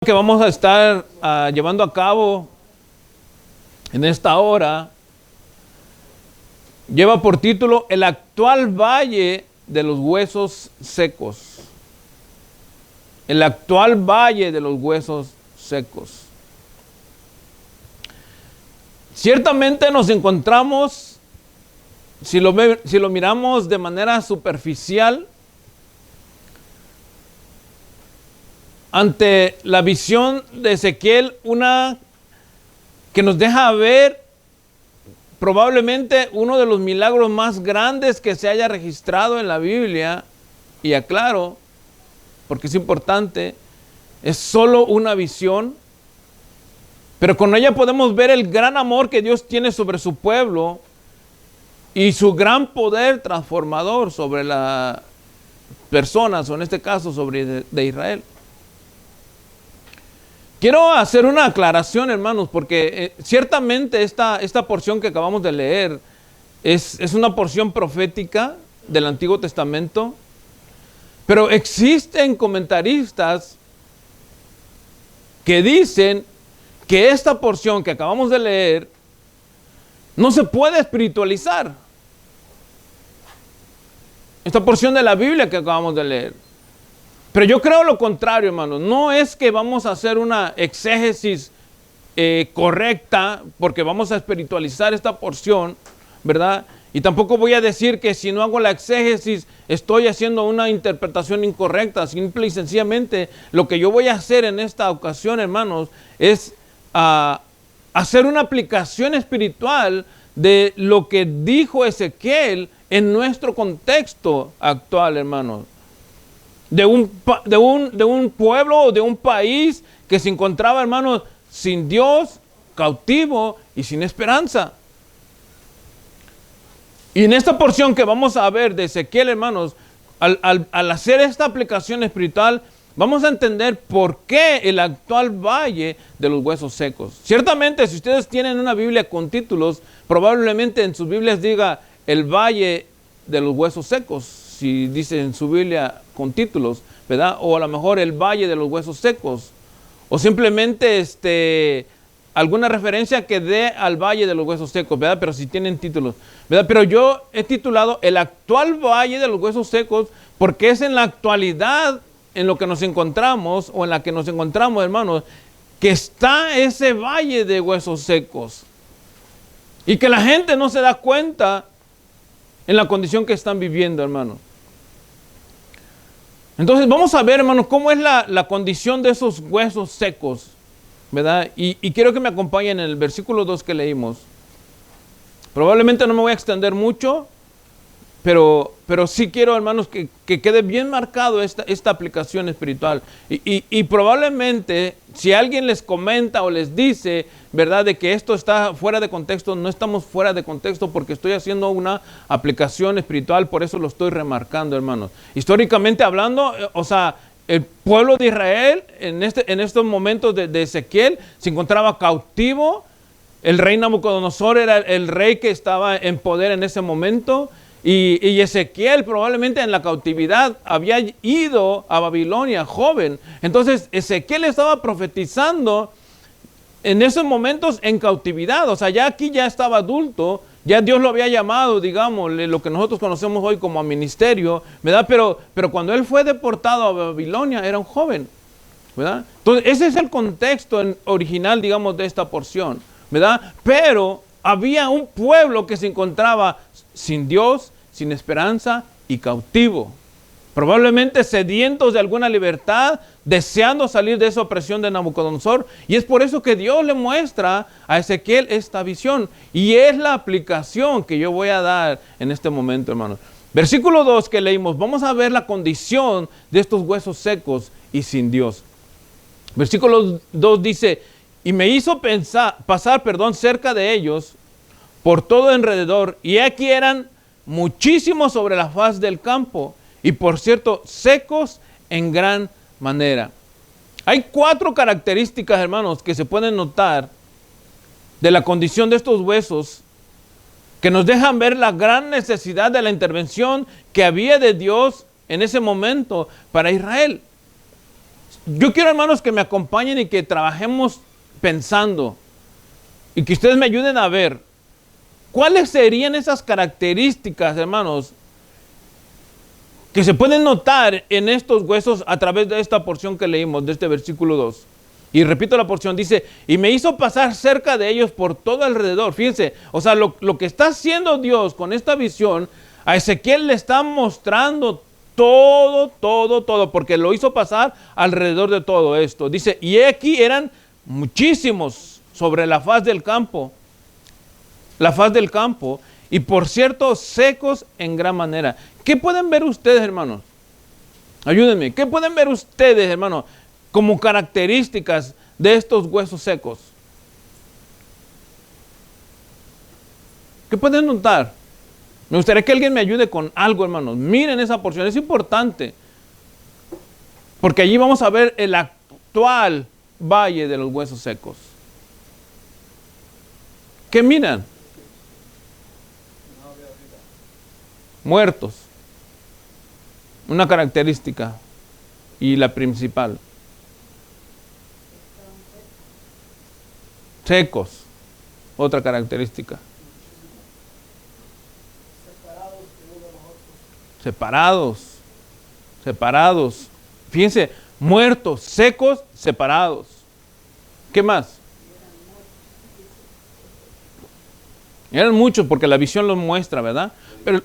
Que vamos a estar llevando a cabo en esta hora lleva por título El actual valle de los huesos secos. El actual valle de los huesos secos. Ciertamente nos encontramos, si lo miramos de manera superficial, ante la visión de Ezequiel, una que nos deja ver probablemente uno de los milagros más grandes que se haya registrado en la Biblia. Y aclaro, porque es importante, es solo una visión, pero con ella podemos ver el gran amor que Dios tiene sobre su pueblo y su gran poder transformador sobre las personas, o en este caso sobre de Israel. Quiero hacer una aclaración, hermanos, porque ciertamente esta porción que acabamos de leer es una porción profética del Antiguo Testamento, pero existen comentaristas que dicen que esta porción que acabamos de leer no se puede espiritualizar. Esta porción de la Biblia que acabamos de leer. Pero yo creo lo contrario, hermanos. No es que vamos a hacer una exégesis correcta porque vamos a espiritualizar esta porción, ¿verdad? Y tampoco voy a decir que si no hago la exégesis estoy haciendo una interpretación incorrecta. Simple y sencillamente lo que yo voy a hacer en esta ocasión, hermanos, es hacer una aplicación espiritual de lo que dijo Ezequiel en nuestro contexto actual, hermanos. De un pueblo o de un país que se encontraba, hermanos, sin Dios, cautivo y sin esperanza. Y en esta porción que vamos a ver de Ezequiel, hermanos, al hacer esta aplicación espiritual, vamos a entender por qué el actual valle de los huesos secos. Ciertamente, si ustedes tienen una Biblia con títulos, probablemente en sus Biblias diga el valle de los huesos secos. Si dice en su Biblia con títulos, ¿verdad? O a lo mejor el valle de los huesos secos. O simplemente alguna referencia que dé al valle de los huesos secos, ¿verdad? Pero si tienen títulos, ¿verdad? Pero yo he titulado el actual valle de los huesos secos porque es en la actualidad en lo que nos encontramos o en la que nos encontramos, hermanos, que está ese valle de huesos secos. Y que la gente no se da cuenta en la condición que están viviendo, hermanos. Entonces vamos a ver, hermanos, cómo es la condición de esos huesos secos, ¿verdad? Y quiero que me acompañen en el versículo 2 que leímos. Probablemente no me voy a extender mucho, pero sí quiero, hermanos, que quede bien marcado esta aplicación espiritual. Y probablemente, si alguien les comenta o les dice, ¿verdad?, de que esto está fuera de contexto, no estamos fuera de contexto porque estoy haciendo una aplicación espiritual, por eso lo estoy remarcando, hermanos. Históricamente hablando, o sea, el pueblo de Israel en estos momentos de Ezequiel se encontraba cautivo. El rey Nabucodonosor era el rey que estaba en poder en ese momento. Y Ezequiel probablemente en la cautividad había ido a Babilonia joven. Entonces Ezequiel estaba profetizando en esos momentos en cautividad. O sea, ya aquí ya estaba adulto. Ya Dios lo había llamado, digamos, lo que nosotros conocemos hoy como ministerio, ¿verdad? Pero cuando él fue deportado a Babilonia era un joven, ¿verdad? Entonces ese es el contexto original, digamos, de esta porción, ¿verdad? Pero había un pueblo que se encontraba sin Dios, sin esperanza y cautivo. Probablemente sedientos de alguna libertad, deseando salir de esa opresión de Nabucodonosor. Y es por eso que Dios le muestra a Ezequiel esta visión. Y es la aplicación que yo voy a dar en este momento, hermanos. Versículo 2 que leímos, vamos a ver la condición de estos huesos secos y sin Dios. Versículo 2 dice, y me hizo pasar cerca de ellos por todo alrededor, y aquí eran muchísimos sobre la faz del campo, y por cierto, secos en gran manera. Hay 4 características, hermanos, que se pueden notar de la condición de estos huesos, que nos dejan ver la gran necesidad de la intervención que había de Dios en ese momento para Israel. Yo quiero, hermanos, que me acompañen y que trabajemos pensando y que ustedes me ayuden a ver cuáles serían esas características, hermanos, que se pueden notar en estos huesos a través de esta porción que leímos, de este versículo 2. Y repito la porción, dice, y me hizo pasar cerca de ellos por todo alrededor. Fíjense, o sea, lo que está haciendo Dios con esta visión, a Ezequiel le está mostrando todo, porque lo hizo pasar alrededor de todo esto. Dice, y aquí eran muchísimos sobre la faz del campo, y por cierto, secos en gran manera. ¿Qué pueden ver ustedes, hermanos? Ayúdenme, ¿qué pueden ver ustedes, hermanos, como características de estos huesos secos? ¿Qué pueden notar? Me gustaría que alguien me ayude con algo, hermanos. Miren esa porción, es importante. Porque allí vamos a ver el actual valle de los huesos secos. ¿Qué miran? Muertos. Una característica y la principal. Secos. Otra característica. Separados. Fíjense, muertos, secos, separados. ¿Qué más? Eran muchos porque la visión los muestra, ¿verdad? Pero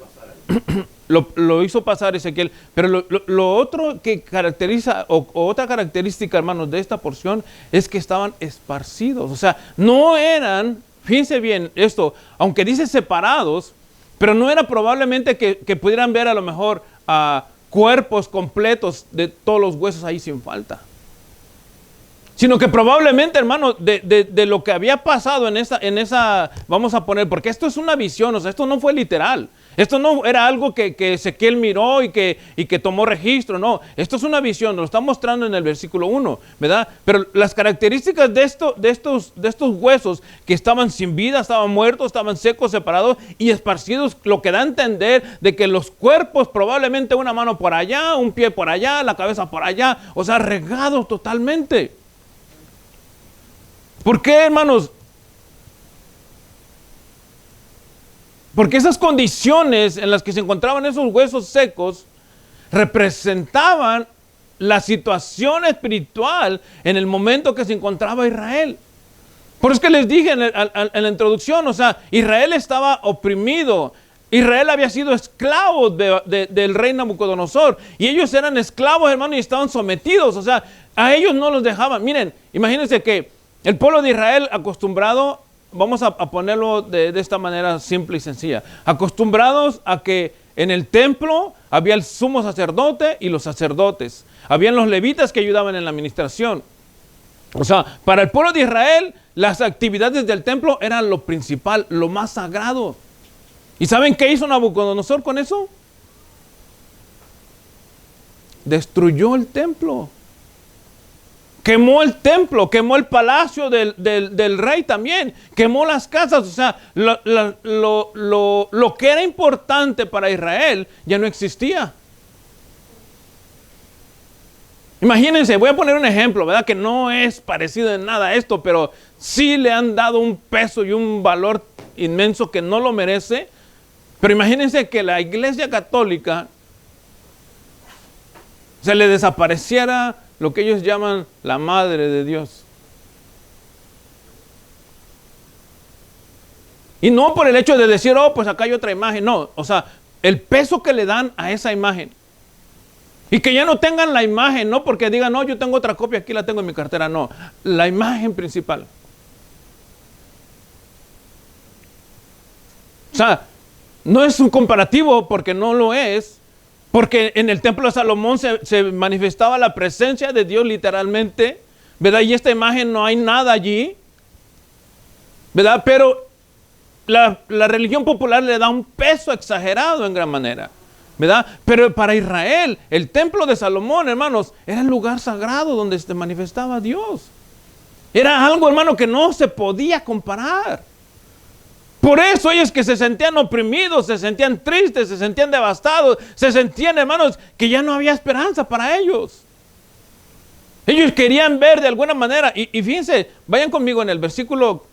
lo hizo pasar Ezequiel. Pero lo otro que caracteriza, o otra característica, hermanos, de esta porción es que estaban esparcidos. O sea, no eran, fíjense bien esto, aunque dice separados, pero no era probablemente que pudieran ver a lo mejor cuerpos completos de todos los huesos ahí sin falta. Sino que probablemente, hermano, de lo que había pasado en esa, vamos a poner, porque esto es una visión, o sea, esto no fue literal. Esto no era algo que Ezequiel miró y que tomó registro, no. Esto es una visión, lo está mostrando en el versículo 1, ¿verdad? Pero las características de estos huesos que estaban sin vida, estaban muertos, estaban secos, separados y esparcidos, lo que da a entender de que los cuerpos, probablemente una mano por allá, un pie por allá, la cabeza por allá, o sea, regados totalmente. ¿Por qué, hermanos? Porque esas condiciones en las que se encontraban esos huesos secos representaban la situación espiritual en el momento que se encontraba Israel. Por eso es que les dije en la introducción, o sea, Israel estaba oprimido. Israel había sido esclavo del rey Nabucodonosor. Y ellos eran esclavos, hermanos, y estaban sometidos. O sea, a ellos no los dejaban. Miren, imagínense que el pueblo de Israel acostumbrado, vamos a ponerlo de esta manera simple y sencilla, acostumbrados a que en el templo había el sumo sacerdote y los sacerdotes. Habían los levitas que ayudaban en la administración. O sea, para el pueblo de Israel, las actividades del templo eran lo principal, lo más sagrado. ¿Y saben qué hizo Nabucodonosor con eso? Destruyó el templo. Quemó el templo, quemó el palacio del rey también, quemó las casas, o sea, lo que era importante para Israel ya no existía. Imagínense, voy a poner un ejemplo, ¿verdad? Que no es parecido en nada a esto, pero sí le han dado un peso y un valor inmenso que no lo merece. Pero imagínense que la Iglesia Católica se le desapareciera lo que ellos llaman la Madre de Dios. Y no por el hecho de decir, oh, pues acá hay otra imagen. No, o sea, el peso que le dan a esa imagen. Y que ya no tengan la imagen, no porque digan, no, yo tengo otra copia, aquí la tengo en mi cartera. No, la imagen principal. O sea, no es un comparativo porque no lo es. Porque en el templo de Salomón se manifestaba la presencia de Dios literalmente, ¿verdad? Y esta imagen no hay nada allí, ¿verdad? Pero la religión popular le da un peso exagerado en gran manera, ¿verdad? Pero para Israel, el templo de Salomón, hermanos, era el lugar sagrado donde se manifestaba Dios. Era algo, hermano, que no se podía comparar. Por eso ellos que se sentían oprimidos, se sentían tristes, se sentían devastados, se sentían, hermanos, que ya no había esperanza para ellos. Ellos querían ver de alguna manera, y fíjense, vayan conmigo en el versículo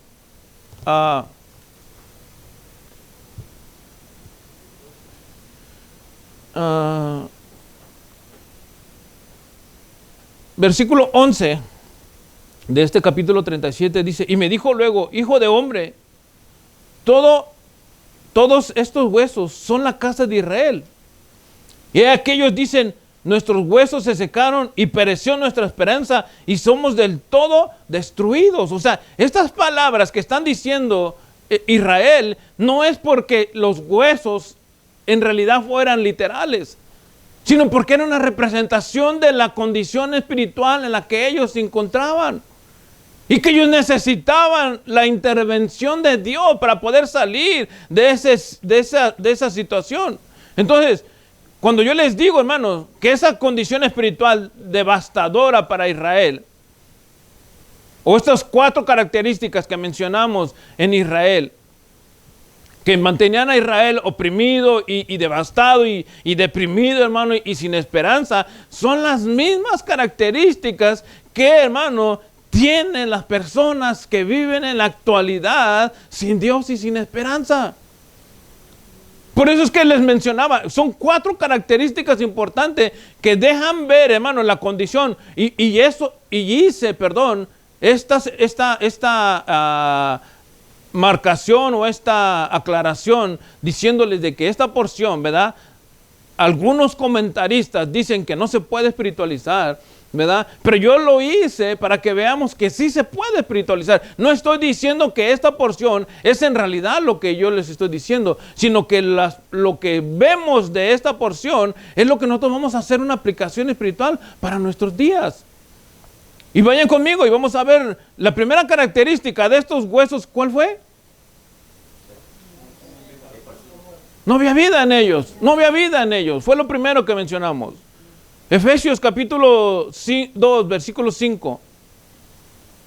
versículo 11 de este capítulo 37 dice, y me dijo luego, hijo de hombre, todos estos huesos son la casa de Israel. Y aquellos dicen, nuestros huesos se secaron y pereció nuestra esperanza y somos del todo destruidos. O sea, estas palabras que están diciendo Israel no es porque los huesos en realidad fueran literales, sino porque era una representación de la condición espiritual en la que ellos se encontraban. Y que ellos necesitaban la intervención de Dios para poder salir de esa situación. Entonces, cuando yo les digo, hermanos, que esa condición espiritual devastadora para Israel, o estas 4 características que mencionamos en Israel, que mantenían a Israel oprimido y devastado y deprimido, hermano, y sin esperanza, son las mismas características que, hermano, tienen las personas que viven en la actualidad sin Dios y sin esperanza. Por eso es que les mencionaba, son 4 características importantes que dejan ver, hermano, la condición. Esta marcación o esta aclaración diciéndoles de que esta porción, ¿verdad? Algunos comentaristas dicen que no se puede espiritualizar, ¿verdad? Pero yo lo hice para que veamos que sí se puede espiritualizar. No estoy diciendo que esta porción es en realidad lo que yo les estoy diciendo, sino que lo que vemos de esta porción es lo que nosotros vamos a hacer una aplicación espiritual para nuestros días. Y vayan conmigo y vamos a ver la primera característica de estos huesos. ¿Cuál fue? No había vida en ellos. No había vida en ellos. Fue lo primero que mencionamos. Efesios capítulo 2, versículo 5.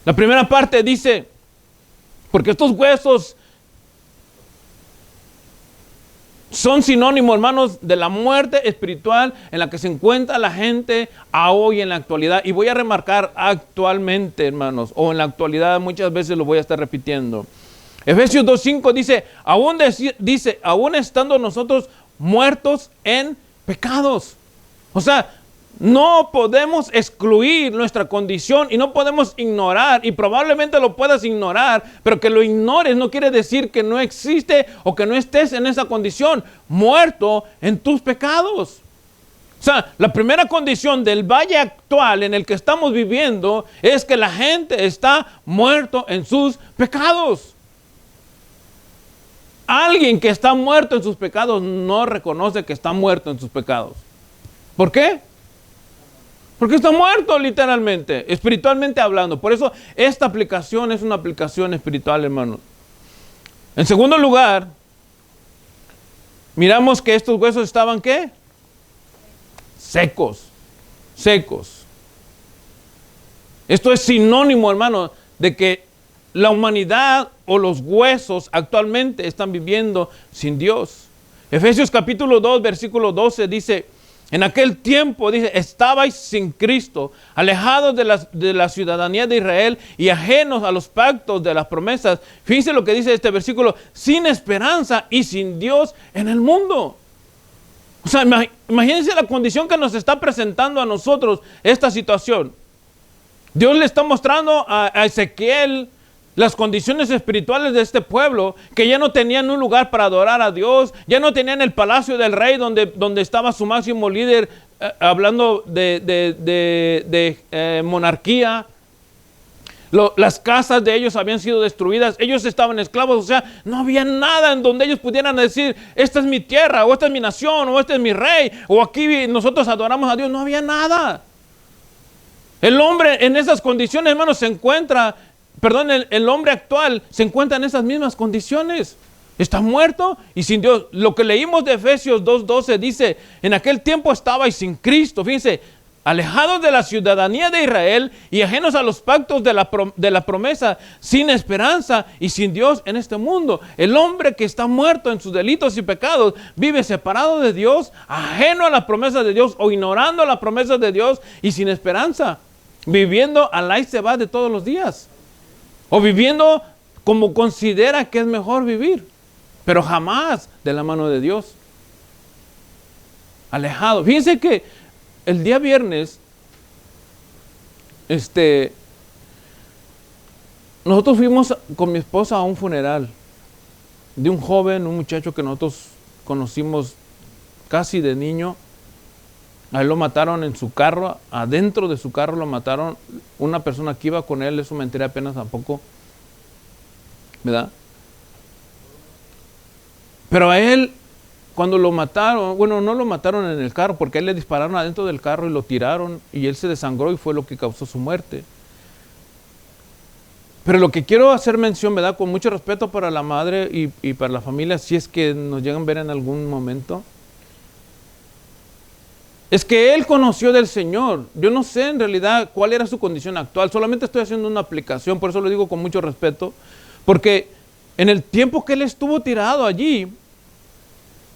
La primera parte dice, porque estos huesos son sinónimos, hermanos, de la muerte espiritual en la que se encuentra la gente a hoy en la actualidad. Y voy a remarcar actualmente, hermanos, o en la actualidad, muchas veces lo voy a estar repitiendo. Efesios 2.5 dice, aún estando nosotros muertos en pecados. O sea, no podemos excluir nuestra condición y no podemos ignorar, y probablemente lo puedas ignorar, pero que lo ignores no quiere decir que no existe o que no estés en esa condición, muerto en tus pecados. O sea, la primera condición del valle actual en el que estamos viviendo es que la gente está muerto en sus pecados. Alguien que está muerto en sus pecados no reconoce que está muerto en sus pecados. ¿Por qué? Porque está muerto literalmente, espiritualmente hablando. Por eso esta aplicación es una aplicación espiritual, hermanos. En segundo lugar, miramos que estos huesos estaban ¿qué? Secos. Esto es sinónimo, hermano, de que la humanidad o los huesos actualmente están viviendo sin Dios. Efesios capítulo 2, versículo 12 dice, en aquel tiempo, dice, estabais sin Cristo, alejados de la ciudadanía de Israel y ajenos a los pactos de las promesas. Fíjense lo que dice este versículo, sin esperanza y sin Dios en el mundo. O sea, imagínense la condición que nos está presentando a nosotros esta situación. Dios le está mostrando a Ezequiel las condiciones espirituales de este pueblo, que ya no tenían un lugar para adorar a Dios, ya no tenían el palacio del rey donde estaba su máximo líder, hablando de monarquía. Las casas de ellos habían sido destruidas, ellos estaban esclavos, o sea, no había nada en donde ellos pudieran decir, esta es mi tierra, o esta es mi nación, o este es mi rey, o aquí nosotros adoramos a Dios. No había nada. El hombre en esas condiciones, hermanos, el hombre actual se encuentra en esas mismas condiciones. Está muerto y sin Dios. Lo que leímos de Efesios 2:12 dice, en aquel tiempo estabais sin Cristo. Fíjense, alejados de la ciudadanía de Israel y ajenos a los pactos de la promesa, sin esperanza y sin Dios en este mundo. El hombre que está muerto en sus delitos y pecados vive separado de Dios, ajeno a las promesas de Dios o ignorando las promesas de Dios y sin esperanza. viviendo al ahí se va de todos los días, o viviendo como considera que es mejor vivir, pero jamás de la mano de Dios. Alejado. Fíjense que el día viernes, nosotros fuimos con mi esposa a un funeral de un joven, un muchacho que nosotros conocimos casi de niño. A él lo mataron en su carro, adentro de su carro lo mataron. Una persona que iba con él, eso me enteré apenas tampoco, ¿verdad? Pero a él, cuando lo mataron, bueno, no lo mataron en el carro, porque a él le dispararon adentro del carro y lo tiraron, y él se desangró y fue lo que causó su muerte. Pero lo que quiero hacer mención, ¿verdad? Con mucho respeto para la madre y para la familia, si es que nos llegan a ver en algún momento, es que él conoció del Señor. Yo no sé en realidad cuál era su condición actual, solamente estoy haciendo una aplicación, por eso lo digo con mucho respeto, porque en el tiempo que él estuvo tirado allí,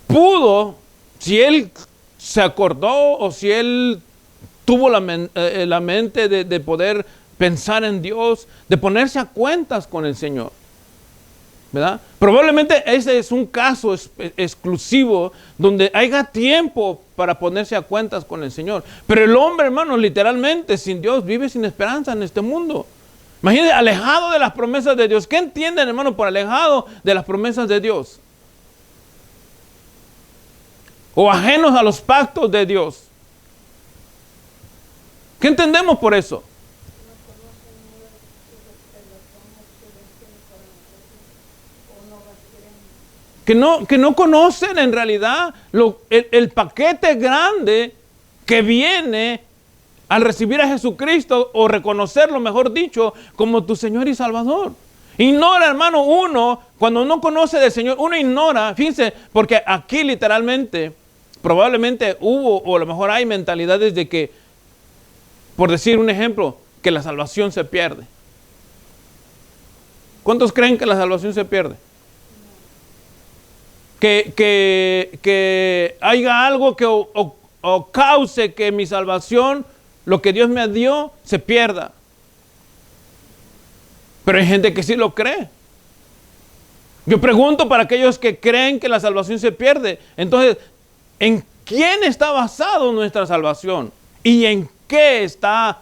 pudo, si él se acordó o si él tuvo la mente de poder pensar en Dios, de ponerse a cuentas con el Señor, ¿verdad? Probablemente ese es un caso exclusivo donde haya tiempo para ponerse a cuentas con el Señor. Pero el hombre, hermano, literalmente sin Dios vive sin esperanza en este mundo. Imagínense, alejado de las promesas de Dios. ¿Qué entienden, hermano, por alejado de las promesas de Dios? O ajenos a los pactos de Dios. ¿Qué entendemos por eso? Que no conocen en realidad el paquete grande que viene al recibir a Jesucristo o reconocerlo, mejor dicho, como tu Señor y Salvador. Ignora, hermano, uno, cuando no conoce del Señor, uno ignora, fíjense, porque aquí literalmente, probablemente hubo, o a lo mejor hay mentalidades de que, por decir un ejemplo, que la salvación se pierde. ¿Cuántos creen que la salvación se pierde? Que haya algo que o cause que mi salvación, lo que Dios me dio, se pierda. Pero hay gente que sí lo cree. Yo pregunto para aquellos que creen que la salvación se pierde. Entonces, ¿en quién está basado nuestra salvación? ¿Y en qué está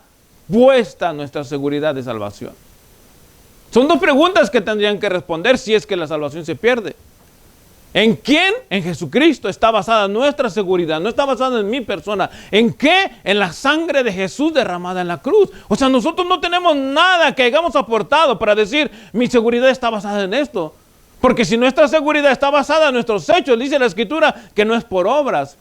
puesta nuestra seguridad de salvación? Son dos preguntas que tendrían que responder si es que la salvación se pierde. ¿En quién? En Jesucristo está basada nuestra seguridad, no está basada en mi persona. ¿En qué? En la sangre de Jesús derramada en la cruz. O sea, nosotros no tenemos nada que hayamos aportado para decir, mi seguridad está basada en esto. Porque si nuestra seguridad está basada en nuestros hechos, dice la Escritura que no es por obras.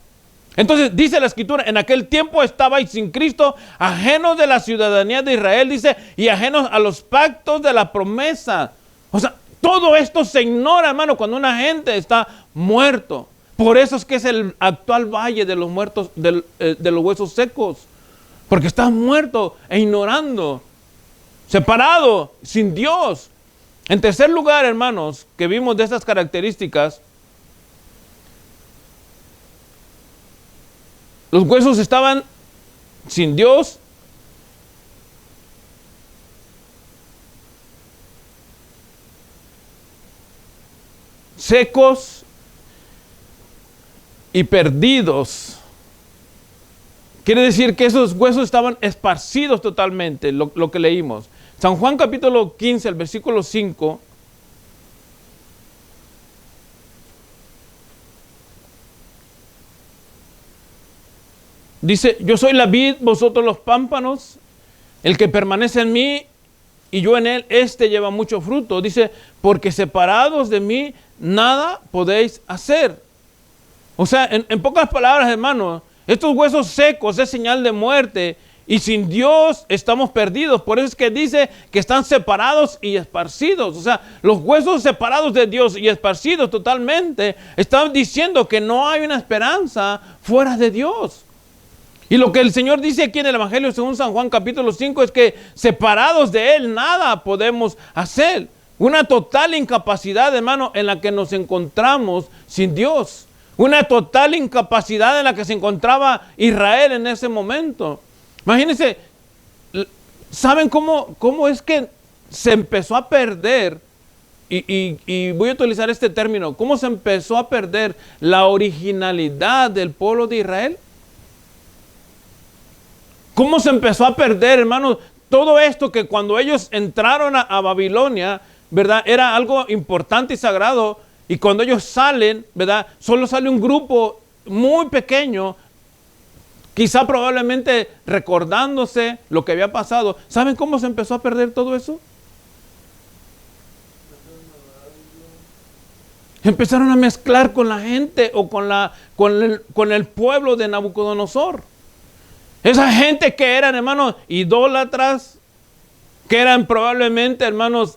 Entonces dice la Escritura, en aquel tiempo estabais sin Cristo, ajenos de la ciudadanía de Israel, dice, y ajenos a los pactos de la promesa. O sea, todo esto se ignora, hermano, cuando una gente está muerto. Por eso es que es el actual valle de los muertos, de los huesos secos. Porque estás muerto e ignorando, separado, sin Dios. En tercer lugar, hermanos, que vimos de estas características, los huesos estaban sin Dios. Secos y perdidos. Quiere decir que esos huesos estaban esparcidos totalmente, lo que leímos. San Juan capítulo 15, el versículo 5. Dice, yo soy la vid, vosotros los pámpanos, el que permanece en mí y yo en él, este lleva mucho fruto. Dice, porque separados de mí, nada podéis hacer. O sea, en pocas palabras, hermanos, estos huesos secos es señal de muerte y sin Dios estamos perdidos. Por eso es que dice que están separados y esparcidos. O sea, los huesos separados de Dios y esparcidos totalmente están diciendo que no hay una esperanza fuera de Dios. Y lo que el Señor dice aquí en el Evangelio según San Juan capítulo 5 es que separados de Él nada podemos hacer. Una total incapacidad, hermano, en la que nos encontramos sin Dios. Una total incapacidad en la que se encontraba Israel en ese momento. Imagínense, ¿Saben cómo es que se empezó a perder? Y voy a utilizar este término. ¿Cómo se empezó a perder la originalidad del pueblo de Israel? ¿Cómo se empezó a perder, hermanos? Todo esto que cuando ellos entraron a Babilonia, ¿verdad? Era algo importante y sagrado. Y cuando ellos salen, ¿verdad? Solo sale un grupo muy pequeño, quizá probablemente recordándose lo que había pasado. ¿Saben cómo se empezó a perder todo eso? Empezaron a mezclar con la gente o con el pueblo de Nabucodonosor. Esa gente que eran, hermanos, idólatras, que eran probablemente, hermanos,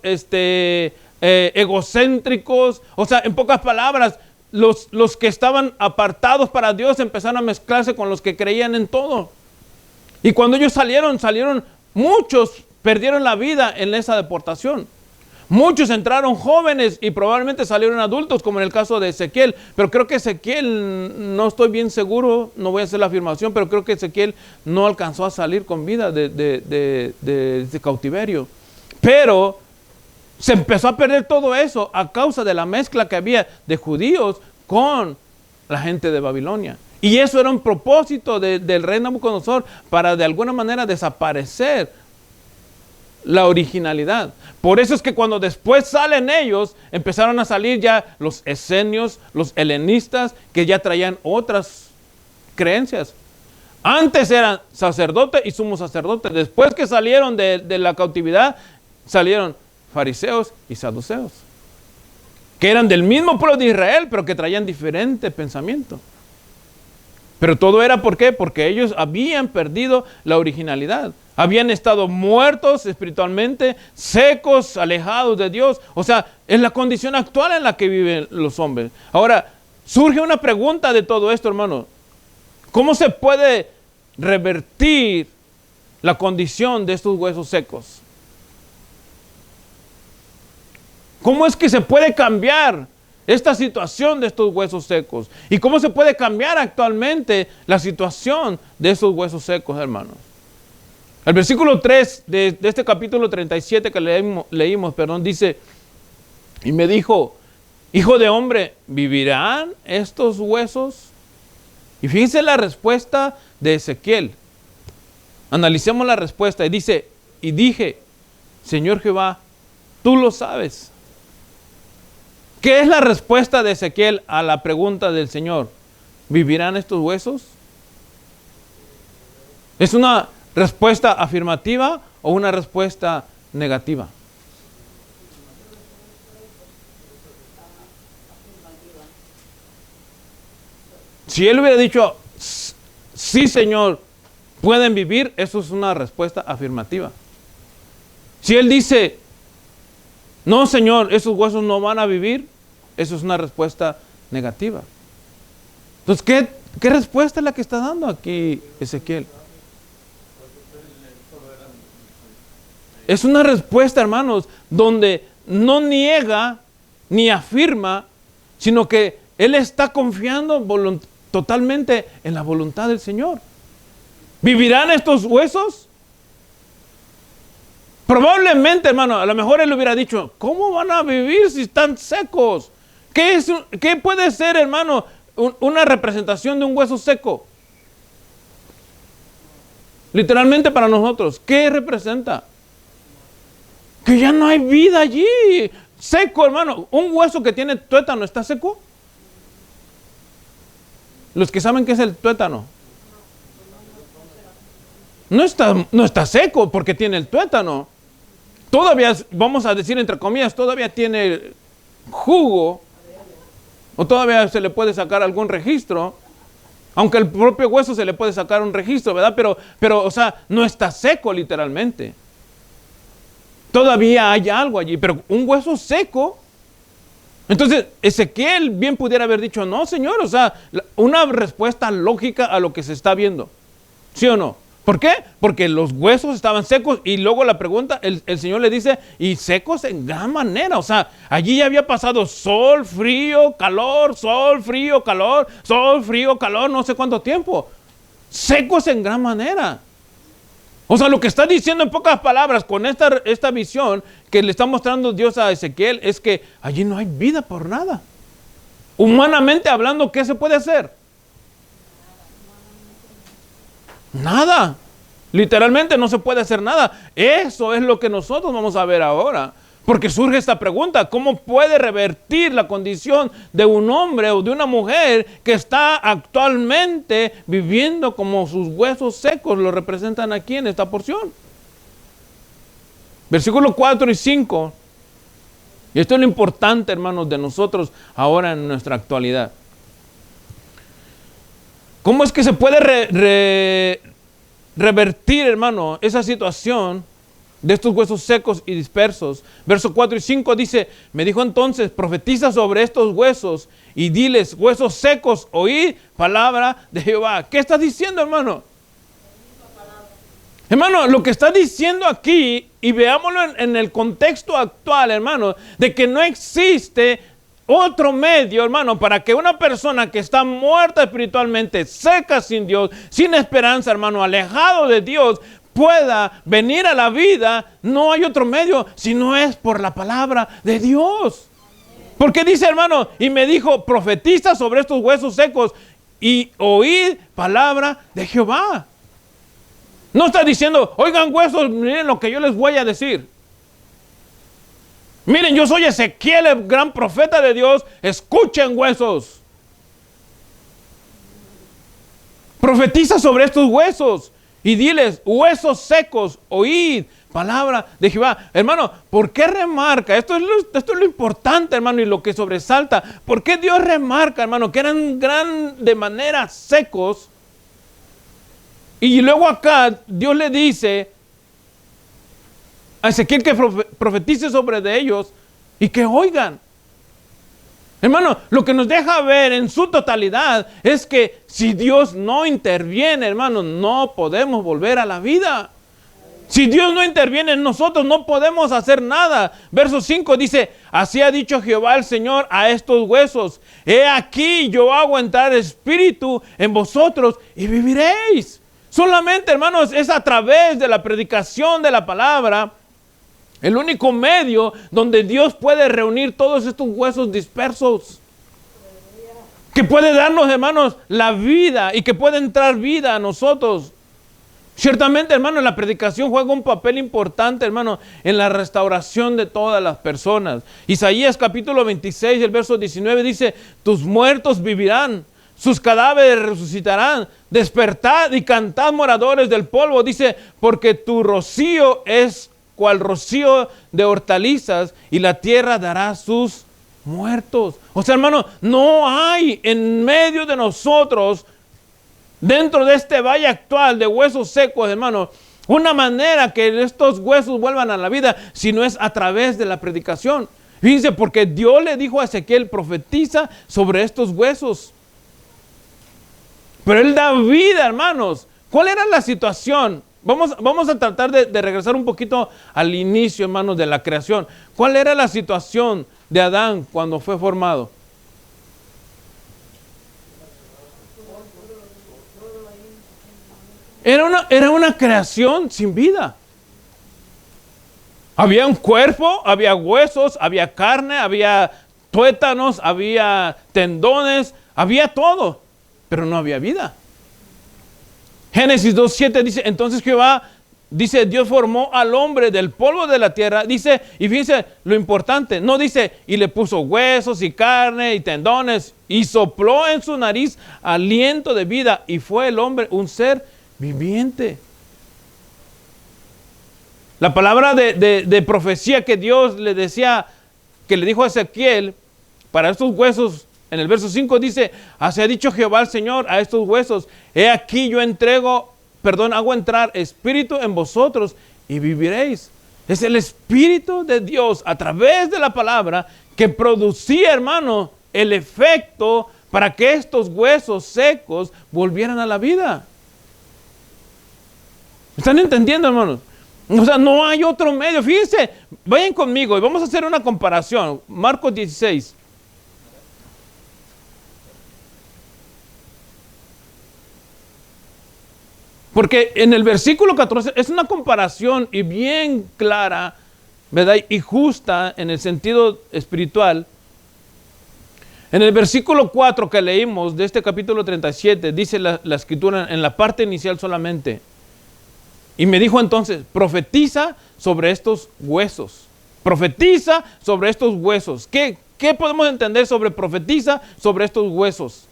egocéntricos. O sea, en pocas palabras, los que estaban apartados para Dios empezaron a mezclarse con los que creían en todo. Y cuando ellos salieron, muchos perdieron la vida en esa deportación. Muchos entraron jóvenes y probablemente salieron adultos, como en el caso de Ezequiel. Pero creo que Ezequiel, no estoy bien seguro, no voy a hacer la afirmación, pero creo que Ezequiel no alcanzó a salir con vida de cautiverio. Pero se empezó a perder todo eso a causa de la mezcla que había de judíos con la gente de Babilonia. Y eso era un propósito del rey Nabucodonosor para de alguna manera desaparecer la originalidad. Por eso es que cuando después salen ellos, empezaron a salir ya los esenios, los helenistas, que ya traían otras creencias. Antes eran sacerdote y sumo sacerdote. Después que salieron de la cautividad, salieron fariseos y saduceos, que eran del mismo pueblo de Israel, pero que traían diferente pensamiento. Pero todo era ¿por qué? Porque ellos habían perdido la originalidad. Habían estado muertos espiritualmente, secos, alejados de Dios. O sea, es la condición actual en la que viven los hombres. Ahora, surge una pregunta de todo esto, hermano. ¿Cómo se puede revertir la condición de estos huesos secos? ¿Cómo es que se puede cambiar esta situación de estos huesos secos? ¿Y cómo se puede cambiar actualmente la situación de estos huesos secos, hermanos? El versículo 3 de este capítulo 37 que leímos, dice, y me dijo, hijo de hombre, ¿vivirán estos huesos? Y fíjense la respuesta de Ezequiel. Analicemos la respuesta. Y dice, y dije, Señor Jehová, tú lo sabes. ¿Qué es la respuesta de Ezequiel a la pregunta del Señor? ¿Vivirán estos huesos? ¿Es una respuesta afirmativa o una respuesta negativa? Si él hubiera dicho, sí, Señor, pueden vivir, eso es una respuesta afirmativa. Si él dice, no, Señor, esos huesos no van a vivir, eso es una respuesta negativa. Entonces, ¿qué respuesta es la que está dando aquí Ezequiel? Es una respuesta, hermanos, donde no niega ni afirma, sino que él está confiando totalmente en la voluntad del Señor. ¿Vivirán estos huesos? Probablemente, hermano, a lo mejor él hubiera dicho, ¿cómo van a vivir si están secos? ¿Qué puede ser, hermano, una representación de un hueso seco? Literalmente para nosotros, ¿qué representa? Que ya no hay vida allí. Seco, hermano. Un hueso que tiene tuétano, ¿está seco? Los que saben qué es el tuétano. No está seco porque tiene el tuétano. Todavía, vamos a decir entre comillas, todavía tiene jugo. O todavía se le puede sacar algún registro. Aunque el propio hueso se le puede sacar un registro, ¿verdad? Pero, o sea, no está seco literalmente. Todavía hay algo allí, pero un hueso seco. Entonces, Ezequiel bien pudiera haber dicho, no, Señor, o sea, una respuesta lógica a lo que se está viendo. ¿Sí o no? ¿Por qué? Porque los huesos estaban secos y luego la pregunta, el Señor le dice, y secos en gran manera. O sea, allí ya había pasado sol, frío, calor, sol, frío, calor, sol, frío, calor, no sé cuánto tiempo. Secos en gran manera. O sea, lo que está diciendo en pocas palabras con esta visión que le está mostrando Dios a Ezequiel es que allí no hay vida por nada. Humanamente hablando, ¿qué se puede hacer? Nada. Literalmente no se puede hacer nada. Eso es lo que nosotros vamos a ver ahora. Porque surge esta pregunta: ¿cómo puede revertir la condición de un hombre o de una mujer que está actualmente viviendo como sus huesos secos lo representan aquí en esta porción? Versículos 4 y 5. Y esto es lo importante, hermanos, de nosotros ahora en nuestra actualidad. ¿Cómo es que se puede revertir, hermano, esa situación de estos huesos secos y dispersos? Versos 4 y 5 dice: me dijo entonces, profetiza sobre estos huesos y diles: huesos secos, oíd palabra de Jehová. ¿Qué está diciendo, hermano? Hermano, lo que está diciendo aquí, y veámoslo en el contexto actual, hermano, de que no existe otro medio, hermano, para que una persona que está muerta espiritualmente, seca sin Dios, sin esperanza, hermano, alejado de Dios, pueda venir a la vida. No hay otro medio si no es por la palabra de Dios. Porque dice, hermano, y me dijo: profetiza sobre estos huesos secos y oíd palabra de Jehová. No está diciendo: oigan huesos, miren lo que yo les voy a decir. Miren, yo soy Ezequiel, el gran profeta de Dios. Escuchen, huesos. Profetiza sobre estos huesos y diles: huesos secos, oíd palabra de Jehová. Hermano, ¿por qué remarca? Esto es lo importante, hermano, y lo que sobresalta. ¿Por qué Dios remarca, hermano, que eran de manera secos? Y luego acá Dios le dice a Ezequiel que profetice sobre de ellos y que oigan. Hermano, lo que nos deja ver en su totalidad es que si Dios no interviene, hermano, no podemos volver a la vida. Si Dios no interviene en nosotros, no podemos hacer nada. Verso 5 dice: así ha dicho Jehová el Señor a estos huesos: he aquí yo hago entrar espíritu en vosotros y viviréis. Solamente, hermanos, es a través de la predicación de la palabra, el único medio donde Dios puede reunir todos estos huesos dispersos. Que puede darnos, hermanos, la vida y que puede entrar vida a nosotros. Ciertamente, hermano, la predicación juega un papel importante, hermano, en la restauración de todas las personas. Isaías capítulo 26, el verso 19 dice: tus muertos vivirán, sus cadáveres resucitarán. Despertad y cantad, moradores del polvo, dice, porque tu rocío es cual rocío de hortalizas, y la tierra dará sus muertos. O sea, hermano, no hay en medio de nosotros, dentro de este valle actual de huesos secos, hermano, una manera que estos huesos vuelvan a la vida, si no es a través de la predicación. Fíjense, porque Dios le dijo a Ezequiel: profetiza sobre estos huesos. Pero Él da vida, hermanos. ¿Cuál era la situación? Vamos a tratar de regresar un poquito al inicio, hermanos, de la creación. ¿Cuál era la situación de Adán cuando fue formado? Era una creación sin vida. Había un cuerpo, había huesos, había carne, había tuétanos, había tendones, había todo, pero no había vida. Génesis 2:7 dice: entonces Jehová, dice, Dios formó al hombre del polvo de la tierra, dice, y fíjense lo importante, no dice, y le puso huesos y carne y tendones, y sopló en su nariz aliento de vida, y fue el hombre un ser viviente. La palabra de profecía que Dios le decía, que le dijo a Ezequiel, para estos huesos, en el verso 5 dice: así ha dicho Jehová el Señor a estos huesos: he aquí yo hago entrar espíritu en vosotros y viviréis. Es el Espíritu de Dios a través de la palabra que producía, hermano, el efecto para que estos huesos secos volvieran a la vida. ¿Están entendiendo, hermanos? O sea, no hay otro medio. Fíjense, vayan conmigo y vamos a hacer una comparación. Marcos 16. Porque en el versículo 14 es una comparación y bien clara, ¿verdad? Y justa en el sentido espiritual. En el versículo 4 que leímos de este capítulo 37, dice la escritura en la parte inicial solamente. Y me dijo entonces, profetiza sobre estos huesos. Profetiza sobre estos huesos. ¿Qué podemos entender sobre profetiza sobre estos huesos?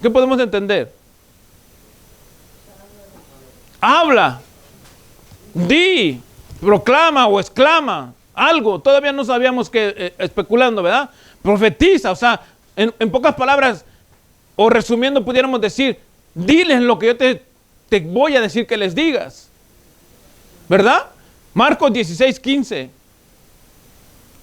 ¿Qué podemos entender? Habla, di, proclama o exclama algo. Todavía no sabíamos qué, especulando, ¿verdad? Profetiza, o sea, en pocas palabras, o resumiendo, pudiéramos decir, diles lo que yo te voy a decir que les digas. ¿Verdad? Marcos 16:15.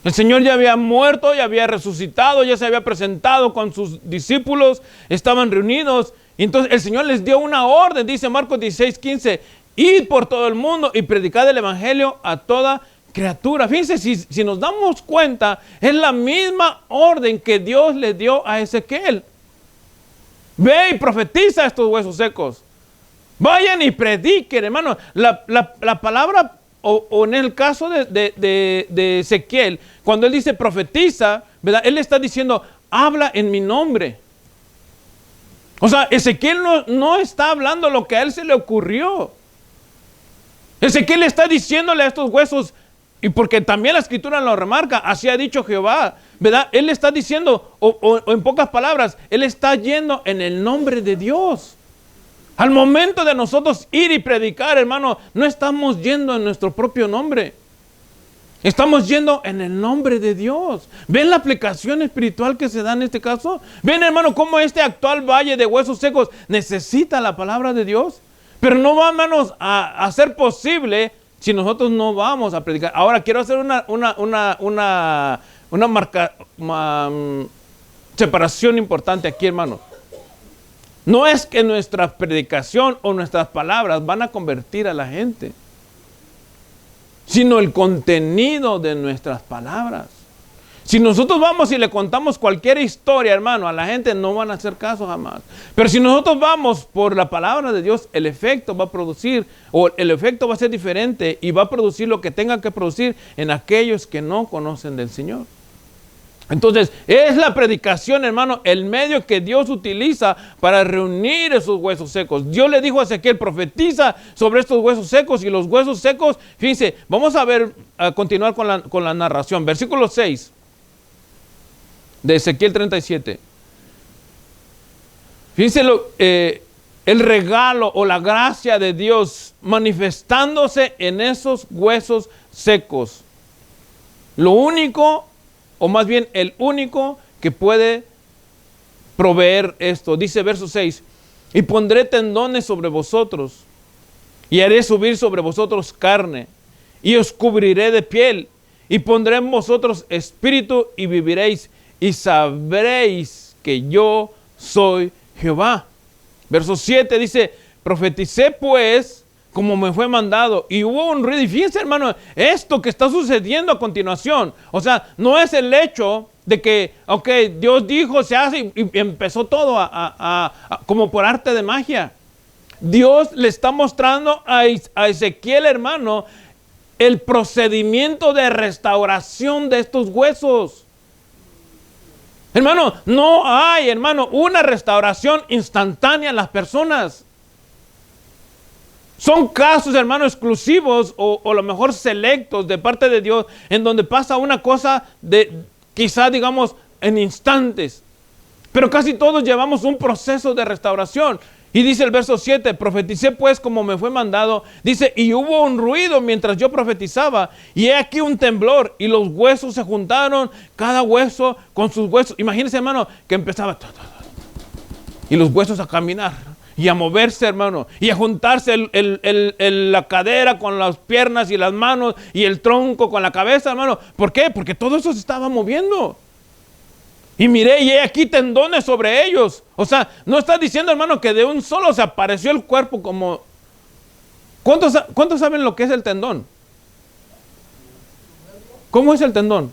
El Señor ya había muerto, ya había resucitado, ya se había presentado con sus discípulos, estaban reunidos. Y entonces el Señor les dio una orden, dice Marcos 16:15, id por todo el mundo y predicad el evangelio a toda criatura. Fíjense, si nos damos cuenta, es la misma orden que Dios le dio a Ezequiel. Ve y profetiza a estos huesos secos. Vayan y prediquen, hermano. La palabra, o en el caso de Ezequiel, cuando él dice profetiza, ¿verdad? Él está diciendo, habla en mi nombre. O sea, Ezequiel no está hablando lo que a él se le ocurrió. Ezequiel está diciéndole a estos huesos, y porque también la escritura lo remarca, así ha dicho Jehová, ¿verdad? Él está diciendo, o en pocas palabras, él está yendo en el nombre de Dios. Al momento de nosotros ir y predicar, hermano, no estamos yendo en nuestro propio nombre. Estamos yendo en el nombre de Dios. ¿Ven la aplicación espiritual que se da en este caso? ¿Ven, hermano, cómo este actual valle de huesos secos necesita la palabra de Dios? Pero no va, hermanos, a ser posible si nosotros no vamos a predicar. Ahora quiero hacer una separación importante aquí, hermano. No es que nuestra predicación o nuestras palabras van a convertir a la gente, sino el contenido de nuestras palabras. Si nosotros vamos y le contamos cualquier historia, hermano, a la gente no van a hacer caso jamás. Pero si nosotros vamos por la palabra de Dios, el efecto va a producir, o el efecto va a ser diferente y va a producir lo que tenga que producir en aquellos que no conocen del Señor. Entonces, es la predicación, hermano, el medio que Dios utiliza para reunir esos huesos secos. Dios le dijo a Ezequiel, profetiza sobre estos huesos secos, y los huesos secos, fíjense, vamos a continuar con la narración. Versículo 6 de Ezequiel 37. Fíjense el regalo o la gracia de Dios manifestándose en esos huesos secos. Lo único, o más bien el único que puede proveer esto. Dice verso 6, y pondré tendones sobre vosotros, y haré subir sobre vosotros carne, y os cubriré de piel, y pondré en vosotros espíritu, y viviréis, y sabréis que yo soy Jehová. Verso 7 dice, profeticé pues como me fue mandado, y hubo un ruido. Y fíjense, hermano, esto que está sucediendo a continuación, o sea, no es el hecho de que, ok, Dios dijo, se hace, y empezó todo como por arte de magia. Dios le está mostrando a Ezequiel, hermano, el procedimiento de restauración de estos huesos. Hermano, no hay, hermano, una restauración instantánea en las personas. Son casos, hermano, exclusivos o a lo mejor selectos de parte de Dios, en donde pasa una cosa quizá digamos en instantes. Pero casi todos llevamos un proceso de restauración. Y dice el verso 7, profeticé pues como me fue mandado. Dice, y hubo un ruido mientras yo profetizaba, y he aquí un temblor, y los huesos se juntaron, cada hueso con sus huesos. Imagínense, hermano, que empezaba y los huesos a caminar y a moverse, hermano, y a juntarse la cadera con las piernas y las manos, y el tronco con la cabeza, hermano. ¿Por qué? Porque todo eso se estaba moviendo. Y miré, y he aquí tendones sobre ellos. O sea, no está diciendo, hermano, que de un solo se apareció el cuerpo como... ¿Cuántos saben lo que es el tendón? ¿Cómo es el tendón?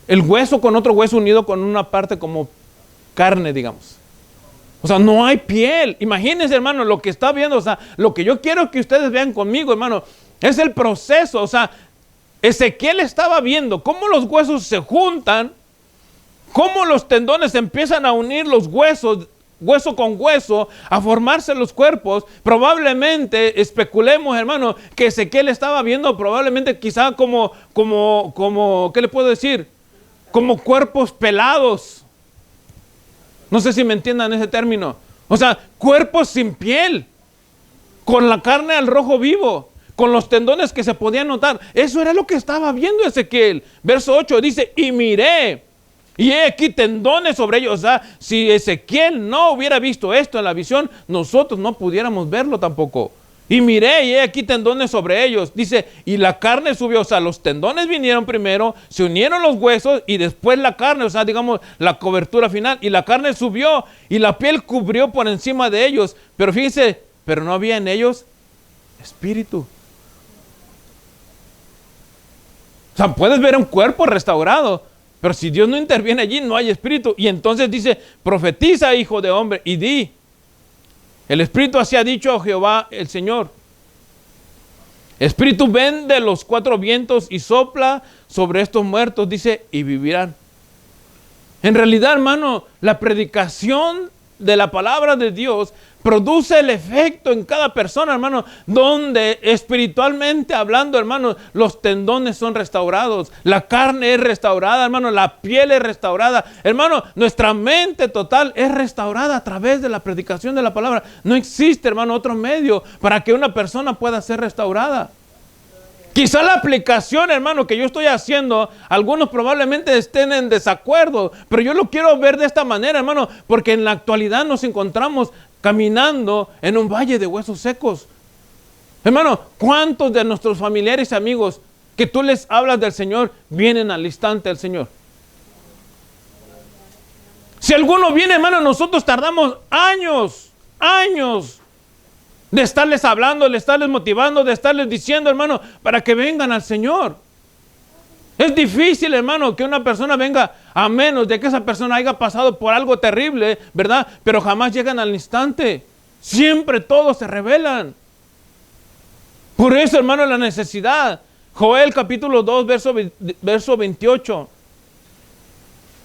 El hueso con otro hueso unido con una parte como carne, digamos. O sea, no hay piel. Imagínense, hermano, lo que está viendo. O sea, lo que yo quiero que ustedes vean conmigo, hermano, es el proceso. O sea, Ezequiel estaba viendo cómo los huesos se juntan, cómo los tendones empiezan a unir los huesos, hueso con hueso, a formarse los cuerpos. Probablemente, especulemos, hermano, que Ezequiel estaba viendo probablemente quizá como, ¿qué le puedo decir? Como cuerpos pelados. No sé si me entiendan ese término. O sea, cuerpos sin piel, con la carne al rojo vivo, con los tendones que se podían notar. Eso era lo que estaba viendo Ezequiel. Verso 8 dice, y miré, y he aquí tendones sobre ellos. O sea, si Ezequiel no hubiera visto esto en la visión, nosotros no pudiéramos verlo tampoco. Y miré, y he aquí tendones sobre ellos. Dice, y la carne subió. O sea, los tendones vinieron primero, se unieron los huesos y después la carne. O sea, digamos, la cobertura final. Y la carne subió y la piel cubrió por encima de ellos. Pero fíjense, pero no había en ellos espíritu. O sea, puedes ver un cuerpo restaurado, pero si Dios no interviene allí, no hay espíritu. Y entonces dice, profetiza, hijo de hombre, y di, el espíritu así ha dicho a Jehová el Señor. Espíritu, ven de los cuatro vientos y sopla sobre estos muertos, dice, y vivirán. En realidad, hermano, la predicación de la palabra de Dios produce el efecto en cada persona, hermano, donde espiritualmente hablando, hermano, los tendones son restaurados, la carne es restaurada, hermano, la piel es restaurada, hermano, nuestra mente total es restaurada a través de la predicación de la palabra. No existe, hermano, otro medio para que una persona pueda ser restaurada. Quizá la aplicación, hermano, que yo estoy haciendo, algunos probablemente estén en desacuerdo, pero yo lo quiero ver de esta manera, hermano, porque en la actualidad nos encontramos caminando en un valle de huesos secos. Hermano, ¿cuántos de nuestros familiares y amigos que tú les hablas del Señor vienen al instante del Señor? Si alguno viene, hermano, nosotros tardamos años de estarles hablando, de estarles motivando, de estarles diciendo, hermano, para que vengan al Señor. Es difícil, hermano, que una persona venga a menos de que esa persona haya pasado por algo terrible, ¿verdad? Pero jamás llegan al instante. Siempre todos se rebelan. Por eso, hermano, la necesidad. Joel capítulo 2, verso 28.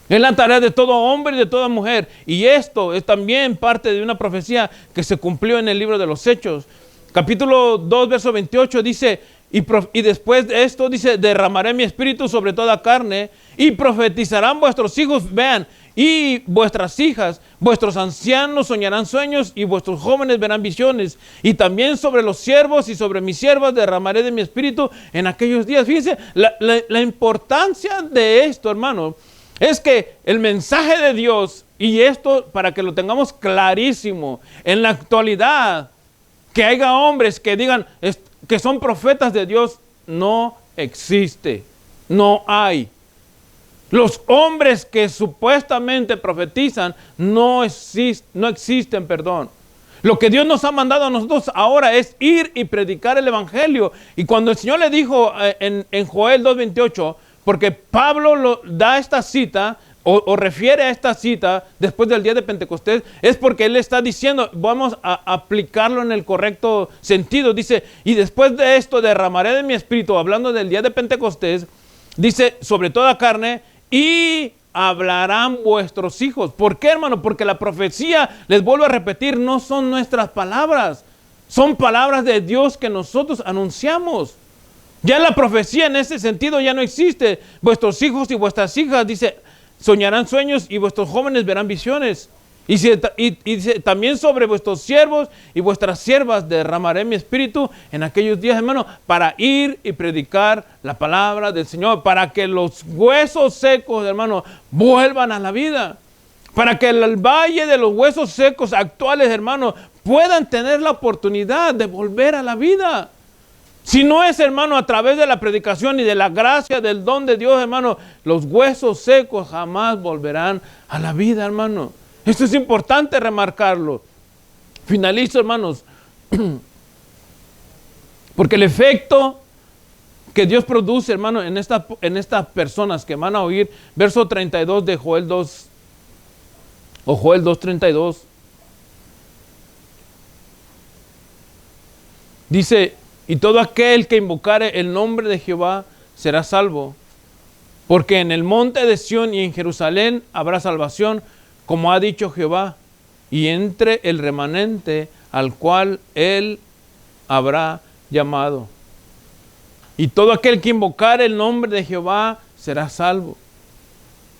Es la tarea de todo hombre y de toda mujer. Y esto es también parte de una profecía que se cumplió en el libro de los Hechos. Capítulo 2, verso 28 dice, y después de esto dice, derramaré mi espíritu sobre toda carne y profetizarán vuestros hijos, vean, y vuestras hijas, vuestros ancianos soñarán sueños y vuestros jóvenes verán visiones. Y también sobre los siervos y sobre mis siervas derramaré de mi espíritu en aquellos días. Fíjense, la importancia de esto, hermano, es que el mensaje de Dios, y esto para que lo tengamos clarísimo, en la actualidad, que haya hombres que digan que son profetas de Dios, no existe, no hay. Los hombres que supuestamente profetizan no existen, perdón. Lo que Dios nos ha mandado a nosotros ahora es ir y predicar el evangelio. Y cuando el Señor le dijo en Joel 2:28, porque Pablo da esta cita o refiere a esta cita después del día de Pentecostés, es porque él está diciendo, vamos a aplicarlo en el correcto sentido. Dice, y después de esto derramaré de mi espíritu, hablando del día de Pentecostés, dice, sobre toda carne, y hablarán vuestros hijos. ¿Por qué, hermano? Porque la profecía, les vuelvo a repetir, no son nuestras palabras, son palabras de Dios que nosotros anunciamos. Ya la profecía en ese sentido ya no existe. Vuestros hijos y vuestras hijas, dice, soñarán sueños y vuestros jóvenes verán visiones. Y dice, también sobre vuestros siervos y vuestras siervas derramaré mi espíritu en aquellos días, hermano, para ir y predicar la palabra del Señor, para que los huesos secos, hermano, vuelvan a la vida. Para que el valle de los huesos secos actuales, hermano, puedan tener la oportunidad de volver a la vida. Si no es, hermano, a través de la predicación y de la gracia del don de Dios, hermano, los huesos secos jamás volverán a la vida, hermano. Esto es importante remarcarlo. Finalizo, hermanos, porque el efecto que Dios produce, hermano, en estas personas que van a oír, verso 32 de Joel 2, o Joel 2:32, Dice, y todo aquel que invocare el nombre de Jehová será salvo. Porque en el monte de Sión y en Jerusalén habrá salvación, como ha dicho Jehová, y entre el remanente al cual él habrá llamado. Y todo aquel que invocare el nombre de Jehová será salvo.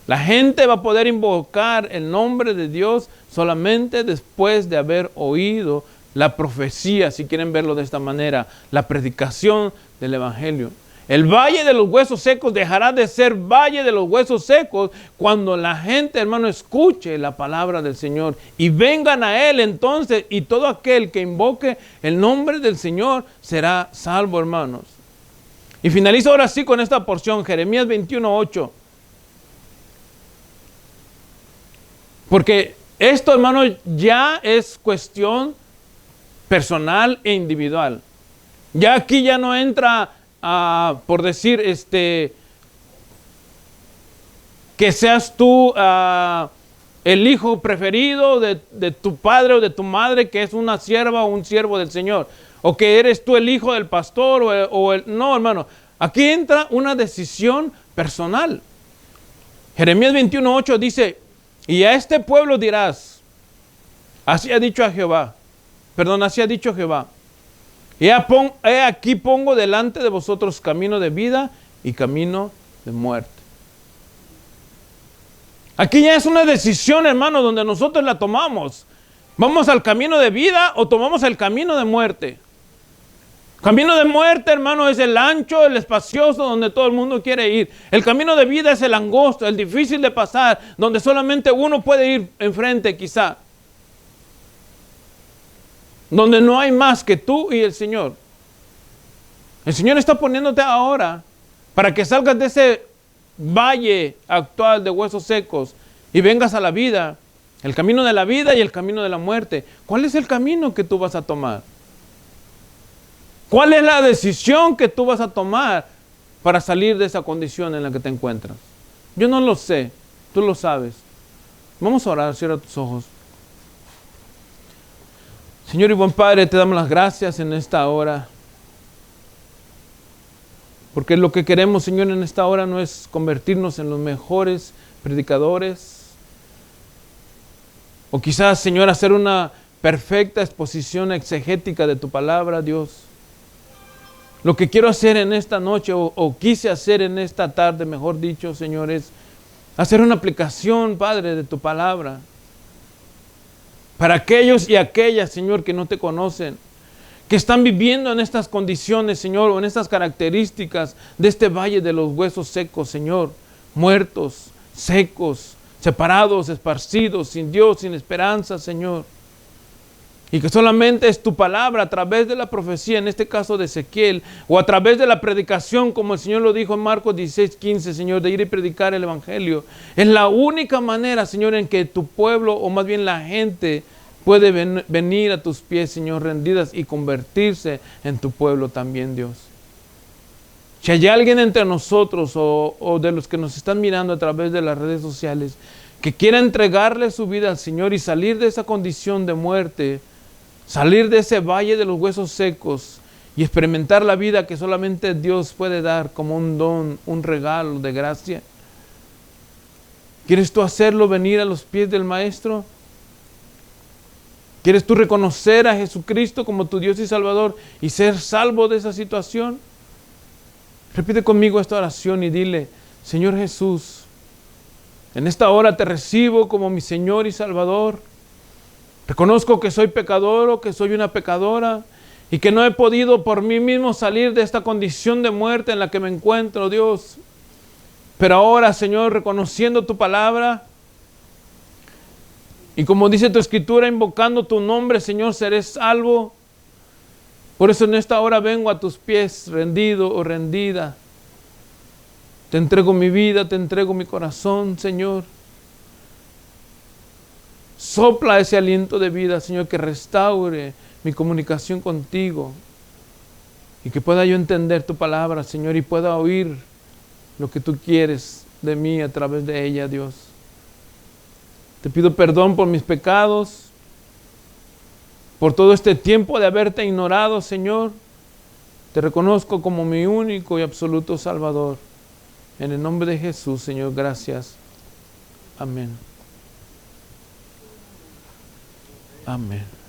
La gente va a poder invocar el nombre de Dios solamente después de haber oído la profecía, si quieren verlo de esta manera, la predicación del Evangelio. El valle de los huesos secos dejará de ser valle de los huesos secos cuando la gente, hermano, escuche la palabra del Señor y vengan a Él entonces, y todo aquel que invoque el nombre del Señor será salvo, hermanos. Y finalizo ahora sí con esta porción, Jeremías 21:8. Porque esto, hermano, ya es cuestión personal e individual. Ya aquí ya no entra por decir, que seas tú el hijo preferido de tu padre o de tu madre, que es una sierva o un siervo del Señor, o que eres tú el hijo del pastor no, hermano, aquí entra una decisión personal. Jeremías 21:8 dice, y a este pueblo dirás, así ha dicho Jehová, he aquí pongo delante de vosotros camino de vida y camino de muerte. Aquí ya es una decisión, hermano, donde nosotros la tomamos. ¿Vamos al camino de vida o tomamos el camino de muerte? Camino de muerte, hermano, es el ancho, el espacioso, donde todo el mundo quiere ir. El camino de vida es el angosto, el difícil de pasar, donde solamente uno puede ir enfrente quizá. Donde no hay más que tú y el Señor. El Señor está poniéndote ahora para que salgas de ese valle actual de huesos secos y vengas a la vida, el camino de la vida y el camino de la muerte. ¿Cuál es el camino que tú vas a tomar? ¿Cuál es la decisión que tú vas a tomar para salir de esa condición en la que te encuentras? Yo no lo sé, tú lo sabes. Vamos a orar, cierra tus ojos. Señor y buen Padre, te damos las gracias en esta hora. Porque lo que queremos, Señor, en esta hora no es convertirnos en los mejores predicadores. O quizás, Señor, hacer una perfecta exposición exegética de tu palabra, Dios. Lo que quiero hacer en esta noche, o quise hacer en esta tarde, mejor dicho, Señor, es hacer una aplicación, Padre, de tu palabra. Para aquellos y aquellas, Señor, que no te conocen, que están viviendo en estas condiciones, Señor, o en estas características de este valle de los huesos secos, Señor, muertos, secos, separados, esparcidos, sin Dios, sin esperanza, Señor. Y que solamente es tu palabra a través de la profecía, en este caso de Ezequiel, o a través de la predicación, como el Señor lo dijo en Marcos 16:15, Señor, de ir y predicar el Evangelio. Es la única manera, Señor, en que tu pueblo, o más bien la gente, puede venir a tus pies, Señor, rendidas y convertirse en tu pueblo también, Dios. Si hay alguien entre nosotros o de los que nos están mirando a través de las redes sociales que quiera entregarle su vida al Señor y salir de esa condición de muerte, salir de ese valle de los huesos secos y experimentar la vida que solamente Dios puede dar como un don, un regalo de gracia. ¿Quieres tú hacerlo venir a los pies del Maestro? ¿Quieres tú reconocer a Jesucristo como tu Dios y Salvador y ser salvo de esa situación? Repite conmigo esta oración y dile: Señor Jesús, en esta hora te recibo como mi Señor y Salvador. Reconozco que soy pecador o que soy una pecadora y que no he podido por mí mismo salir de esta condición de muerte en la que me encuentro, Dios. Pero ahora, Señor, reconociendo tu palabra y como dice tu Escritura, invocando tu nombre, Señor, seré salvo. Por eso en esta hora vengo a tus pies rendido o rendida. Te entrego mi vida, te entrego mi corazón, Señor. Sopla ese aliento de vida, Señor, que restaure mi comunicación contigo y que pueda yo entender tu palabra, Señor, y pueda oír lo que tú quieres de mí a través de ella, Dios. Te pido perdón por mis pecados, por todo este tiempo de haberte ignorado, Señor, Te reconozco como mi único y absoluto Salvador. En el nombre de Jesús, Señor, gracias. Amén. Amén.